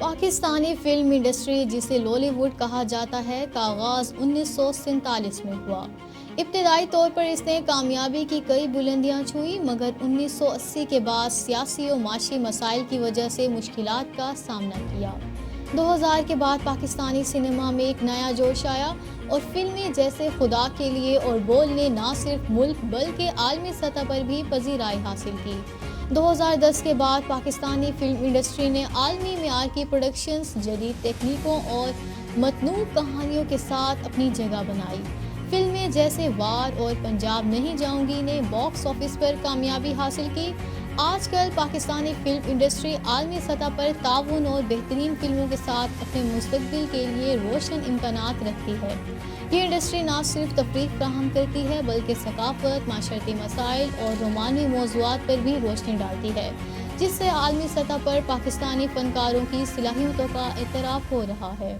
Pakistani film industry جسے lolly would کہا جاتا ہے کا آغاز 1947 میں ہوا۔ ابتدائی طور پر اس نے کامیابی کی کئی بلندیاں چھوئی، مگر 1980 کے بعد سیاسی و معاشی مسائل کی وجہ سے مشکلات کا سامنا کیا۔ 2000 کے بعد پاکستانی سینما میں ایک نیا جوش آیا اور فلمیں جیسے خدا کے لیے اور بول نے نہ صرف ملک بلکہ عالمی سطح پر بھی پذیرائی حاصل کی۔ 2010 کے بعد پاکستانی فلم انڈسٹری نے عالمی معیار کی پروڈکشنز، جدید تکنیکوں اور متنوع کہانیوں کے ساتھ اپنی جگہ بنائی۔ فلمیں جیسے وار اور پنجاب نہیں جاؤں گی نے باکس آفس پر کامیابی حاصل کی۔ آج کل پاکستانی فلم انڈسٹری عالمی سطح پر تعاون اور بہترین فلموں کے ساتھ اپنے مستقبل کے لیے روشن امکانات رکھتی ہے۔ یہ انڈسٹری نہ صرف تفریح فراہم کرتی ہے بلکہ ثقافت، معاشرتی مسائل اور رومانوی موضوعات پر بھی روشنی ڈالتی ہے، جس سے عالمی سطح پر پاکستانی فنکاروں کی صلاحیتوں کا اعتراف ہو رہا ہے۔